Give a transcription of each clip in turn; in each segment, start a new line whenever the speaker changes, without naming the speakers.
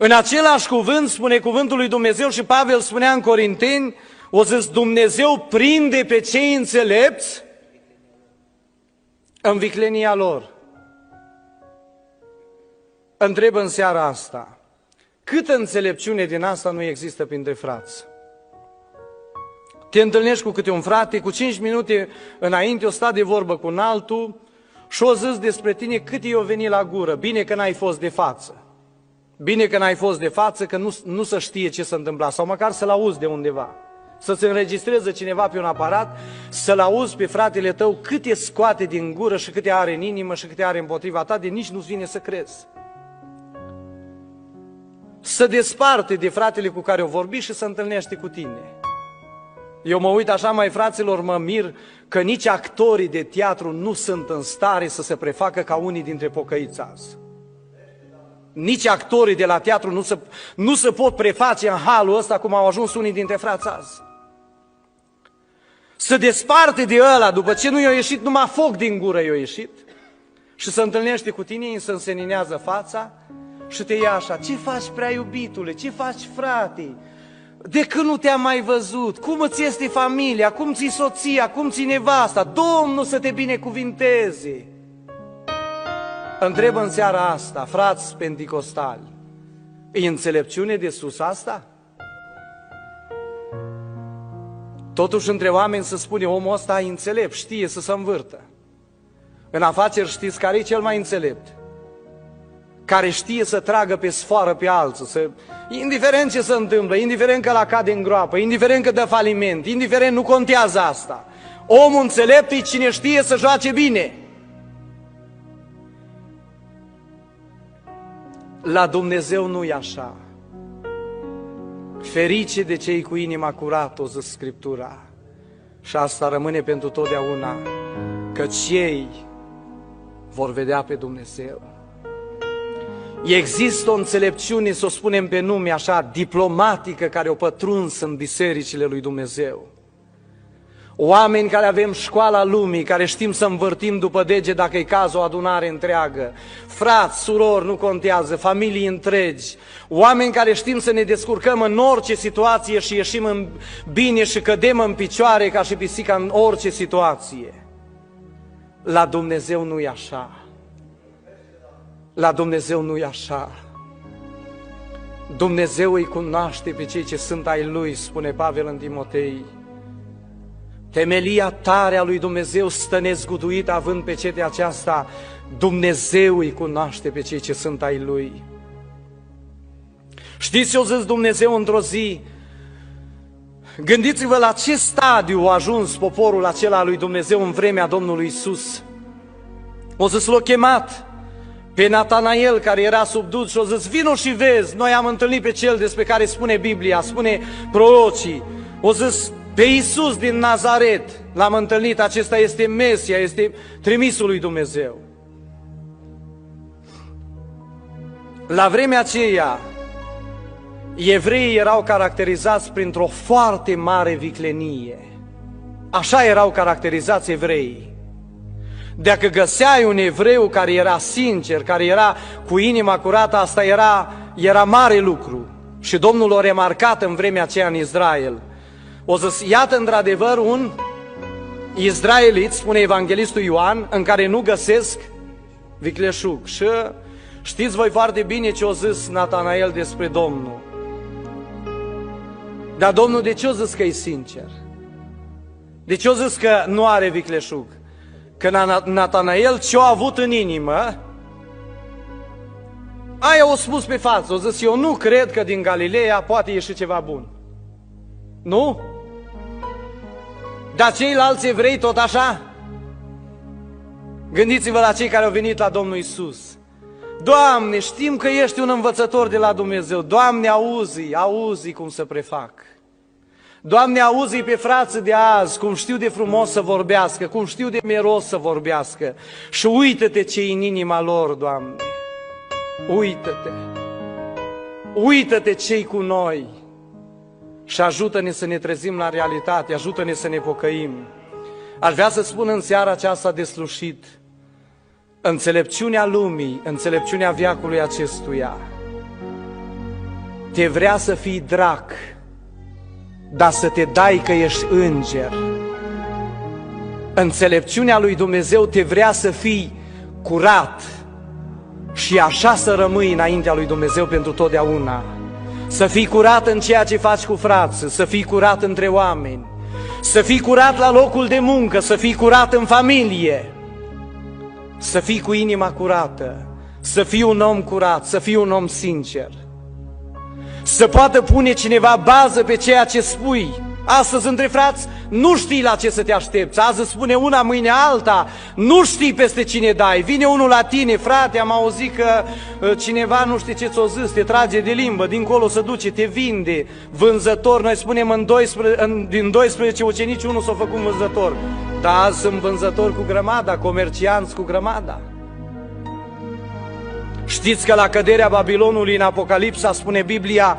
În același cuvânt spune cuvântul lui Dumnezeu și Pavel spunea în Corinteni, o zis, Dumnezeu prinde pe cei înțelepți în viclenia lor. Întreb în seara asta, câtă înțelepciune din asta nu există printre frați? Te întâlnești cu câte un frate, cu 5 minute înainte o sta de vorbă cu un altul și o zis despre tine cât i-o veni la gură. Bine că n-ai fost de față. Bine că n-ai fost de față, că nu se știe ce se întâmpla, sau măcar să-l auzi de undeva. Să-ți înregistreze cineva pe un aparat, să-l auzi pe fratele tău câte scoate din gură și câte are în inimă și câte are împotriva ta, de nici nu-ți vine să crezi. Să desparte de fratele cu care o vorbi și să întâlnește cu tine. Eu mă uit așa, mai fraților, mă mir că nici actorii de teatru nu sunt în stare să se prefacă ca unii dintre pocăiți azi. Nici actorii de la teatru nu se pot preface în halul ăsta cum au ajuns unii dintre frați azi. Să desparte de ăla, după ce nu i-a ieșit, numai foc din gură i-a ieșit, și să întâlnește cu tine, îi se înseninează fața și te ia așa, ce faci, prea iubitule, ce faci, frate? De când nu te-am mai văzut? Cum îți este familia? Cum ți-i soția? Cum ți-i nevasta? Domnul să te binecuvinteze! Întreb în seara asta, frați penticostali, e înțelepciune de sus asta? Totuși între oameni se spune, omul ăsta e înțelept, știe să se învârtă. În afaceri știți care e cel mai înțelept? Care știe să tragă pe sfoară pe alții, indiferent ce se întâmplă, indiferent că la cade în groapă, indiferent că dă faliment, indiferent, nu contează asta. Omul înțelept e cine știe să joace bine. La Dumnezeu nu e așa. Ferice de cei cu inima curată, o zi Scriptura. Și asta rămâne pentru totdeauna, că cei vor vedea pe Dumnezeu. Există o înțelepciune, să o spunem pe nume așa, diplomatică, care o pătruns în bisericile lui Dumnezeu. Oameni care avem școala lumii, care știm să învârtim după dege dacă e cazul o adunare întreagă, frați, surori, nu contează, familii întregi, oameni care știm să ne descurcăm în orice situație și ieșim în bine și cădem în picioare ca și pisica în orice situație. La Dumnezeu nu e așa. La Dumnezeu nu e așa. Dumnezeu îi cunoaște pe cei ce sunt ai Lui, spune Pavel în Timotei. Temelia tare a lui Dumnezeu stă nezguduită, având pe cetea aceasta, Dumnezeu îi cunoaște pe cei ce sunt ai Lui. Știți ce o zis Dumnezeu într-o zi? Gândiți-vă la ce stadiu a ajuns poporul acela al lui Dumnezeu în vremea Domnului Iisus. O zis, l-a chemat pe Natanael, care era subdus, și o zis, vino și vezi, noi am întâlnit pe cel despre care spune Biblia, spune prorocii. O zis, pe Iisus din Nazaret l-am întâlnit, acesta este Mesia, este trimisul lui Dumnezeu. La vremea aceea, evreii erau caracterizați printr-o foarte mare viclenie. Așa erau caracterizați evreii. Dacă găseai un evreu care era sincer, care era cu inima curată, asta era mare lucru. Și Domnul l-a remarcat în vremea aceea în Israel. O zis, iată într-adevăr un izraelit, spune evanghelistul Ioan, în care nu găsesc vicleșug. Și știți voi foarte bine ce a zis Natanael despre Domnul. Dar Domnul de ce a zis că e sincer? De ce a zis că nu are vicleșug? Că Natanael ce-a avut în inimă, aia o spus pe față, o zis, eu nu cred că din Galileea poate ieși ceva bun. Nu? Dar ceilalți evrei tot așa? Gândiți-vă la cei care au venit la Domnul Iisus. Doamne, știm că ești un învățător de la Dumnezeu. Doamne, auzi cum se prefac. Doamne, auzi pe frații de azi, cum știu de frumos să vorbească, cum știu de miros să vorbească. Și uită-te ce-i în inima lor, Doamne. Uită-te. Uită-te ce-i cu noi. Și ajută-ne să ne trezim la realitate, ajută-ne să ne pocăim. Aș vrea să spun în seara aceasta de slușit, înțelepciunea lumii, înțelepciunea veacului acestuia, te vrea să fii drac, dar să te dai că ești înger. Înțelepciunea lui Dumnezeu te vrea să fii curat și așa să rămâi înaintea lui Dumnezeu pentru totdeauna. Să fii curat în ceea ce faci cu frații, să fii curat între oameni, să fii curat la locul de muncă, să fii curat în familie, să fii cu inima curată, să fii un om curat, să fii un om sincer. Să poată pune cineva bază pe ceea ce spui. Astăzi între frați nu știi la ce să te aștepți. Azi îți spune una, mâine alta. Nu știi peste cine dai. Vine unul la tine, frate, am auzit că cineva nu știe ce ți-o zis, te trage de limbă, dincolo se duce, te vinde. Vânzător, noi spunem din 12 ucenici unul s-a făcut vânzător. Dar azi sunt vânzători cu grămada, comercianți cu grămada. Știți că la căderea Babilonului în Apocalipsa spune Biblia,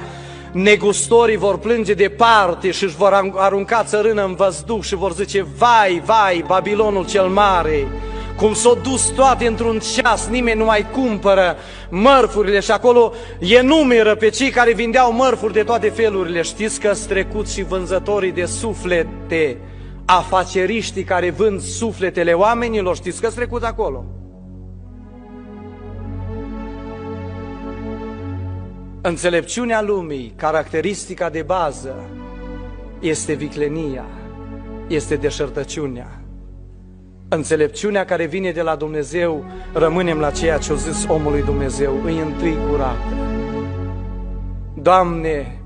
negustorii vor plânge departe și își vor arunca țărână în văzduh și vor zice, vai, vai, Babilonul cel mare, cum s-au dus toate într-un ceas, nimeni nu mai cumpără mărfurile și acolo enumeră pe cei care vindeau mărfuri de toate felurile. Știți că sunt trecuți și vânzătorii de suflete, afaceriștii care vând sufletele oamenilor, știți că sunt trecuți acolo? Înțelepciunea lumii, caracteristica de bază, este viclenia, este deșertăciunea. Înțelepciunea care vine de la Dumnezeu, rămânem la ceea ce a zis omul lui Dumnezeu, îi întâi curată. Doamne,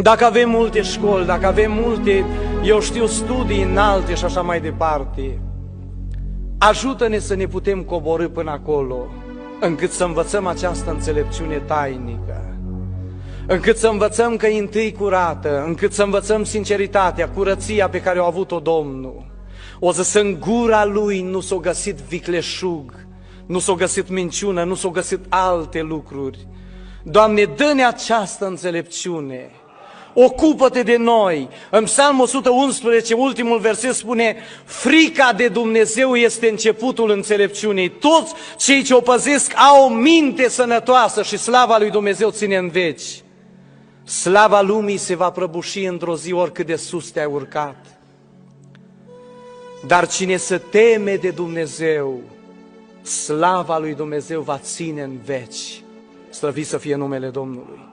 dacă avem multe școli, dacă avem multe, eu știu, studii înalte și așa mai departe, ajută-ne să ne putem coborî până acolo, încât să învățăm această înțelepciune tainică, încât să învățăm că e întâi curată, încât să învățăm sinceritatea, curăția pe care o a avut-o Domnul. O să în gura Lui nu s-o găsit vicleșug, nu s-o găsit minciună, nu s-o găsit alte lucruri. Doamne, dă-ne această înțelepciune, ocupă-te de noi. În Psalmul 111, ultimul verset spune, frica de Dumnezeu este începutul înțelepciunii. Toți cei ce o păzesc au o minte sănătoasă și slava lui Dumnezeu ține în veci. Slava lumii se va prăbuși într-o zi oricât de sus te-ai urcat. Dar cine se teme de Dumnezeu, slava lui Dumnezeu va ține în veci. Slăvit să fie numele Domnului.